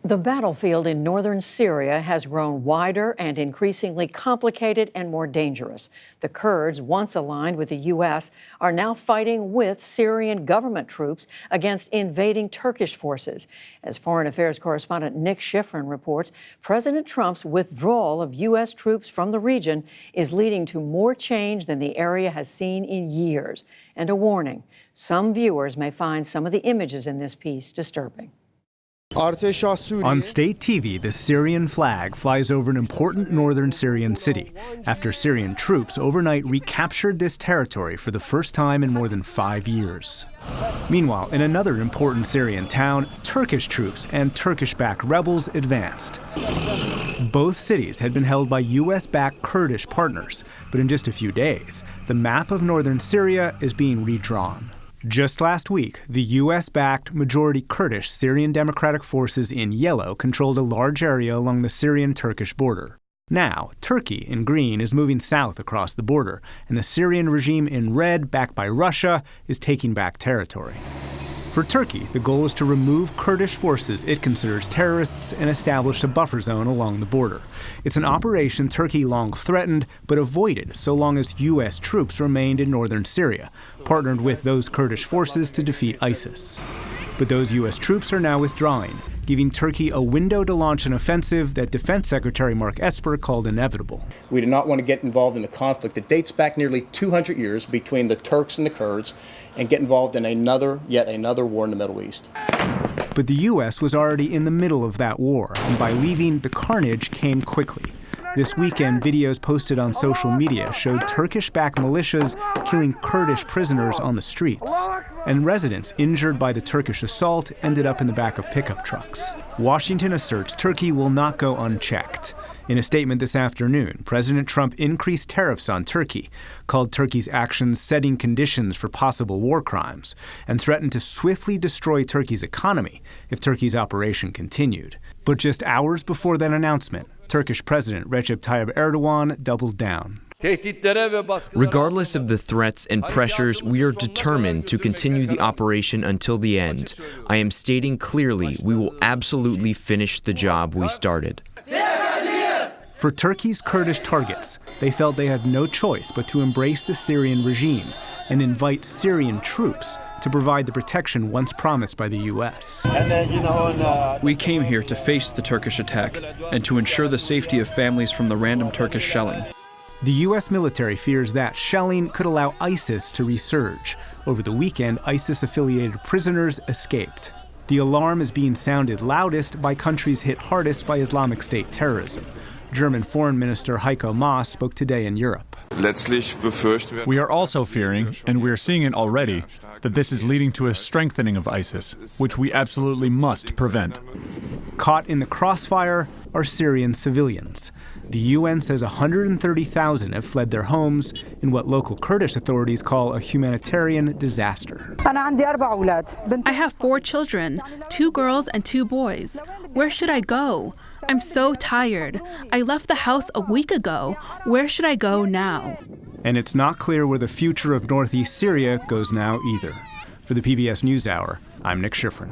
The battlefield in northern Syria has grown wider and increasingly complicated and more dangerous. The Kurds, once aligned with the U.S., are now fighting with Syrian government troops against invading Turkish forces. As Foreign Affairs correspondent Nick Schifrin reports, President Trump's withdrawal of U.S. troops from the region is leading to more change than the area has seen in years. And a warning, some viewers may find some of the images in this piece disturbing. On state TV, the Syrian flag flies over an important northern Syrian city after Syrian troops overnight recaptured this territory for the first time in more than 5 years. Meanwhile, in another important Syrian town, Turkish troops and Turkish-backed rebels advanced. Both cities had been held by U.S.-backed Kurdish partners, but in just a few days, the map of northern Syria is being redrawn. Just last week, the U.S.-backed majority Kurdish Syrian Democratic Forces in yellow controlled a large area along the Syrian-Turkish border. Now, Turkey in green is moving south across the border, and the Syrian regime in red, backed by Russia, is taking back territory. For Turkey, the goal is to remove Kurdish forces it considers terrorists and establish a buffer zone along the border. It's an operation Turkey long threatened but avoided so long as U.S. troops remained in northern Syria, partnered with those Kurdish forces to defeat ISIS. But those U.S. troops are now withdrawing, giving Turkey a window to launch an offensive that Defense Secretary Mark Esper called inevitable. We do not want to get involved in a conflict that dates back nearly 200 years between the Turks and the Kurds and get involved in yet another war in the Middle East. But the U.S. was already in the middle of that war, and by leaving, the carnage came quickly. This weekend, videos posted on social media showed Turkish-backed militias killing Kurdish prisoners on the streets. And residents injured by the Turkish assault ended up in the back of pickup trucks. Washington asserts Turkey will not go unchecked. In a statement this afternoon, President Trump increased tariffs on Turkey, called Turkey's actions setting conditions for possible war crimes, and threatened to swiftly destroy Turkey's economy if Turkey's operation continued. But just hours before that announcement, Turkish President Recep Tayyip Erdogan doubled down. Regardless of the threats and pressures, we are determined to continue the operation until the end. I am stating clearly we will absolutely finish the job we started. For Turkey's Kurdish targets, they felt they had no choice but to embrace the Syrian regime and invite Syrian troops to provide the protection once promised by the U.S. We came here to face the Turkish attack and to ensure the safety of families from the random Turkish shelling. The U.S. military fears that shelling could allow ISIS to resurge. Over the weekend, ISIS-affiliated prisoners escaped. The alarm is being sounded loudest by countries hit hardest by Islamic State terrorism. German Foreign Minister Heiko Maas spoke today in Europe. We are also fearing, and we are seeing it already, that this is leading to a strengthening of ISIS, which we absolutely must prevent. Caught in the crossfire are Syrian civilians. The UN says 130,000 have fled their homes in what local Kurdish authorities call a humanitarian disaster. I have 4 children, 2 girls and 2 boys. Where should I go? I'm so tired. I left the house a week ago. Where should I go now? And it's not clear where the future of northeast Syria goes now either. For the PBS NewsHour, I'm Nick Schifrin.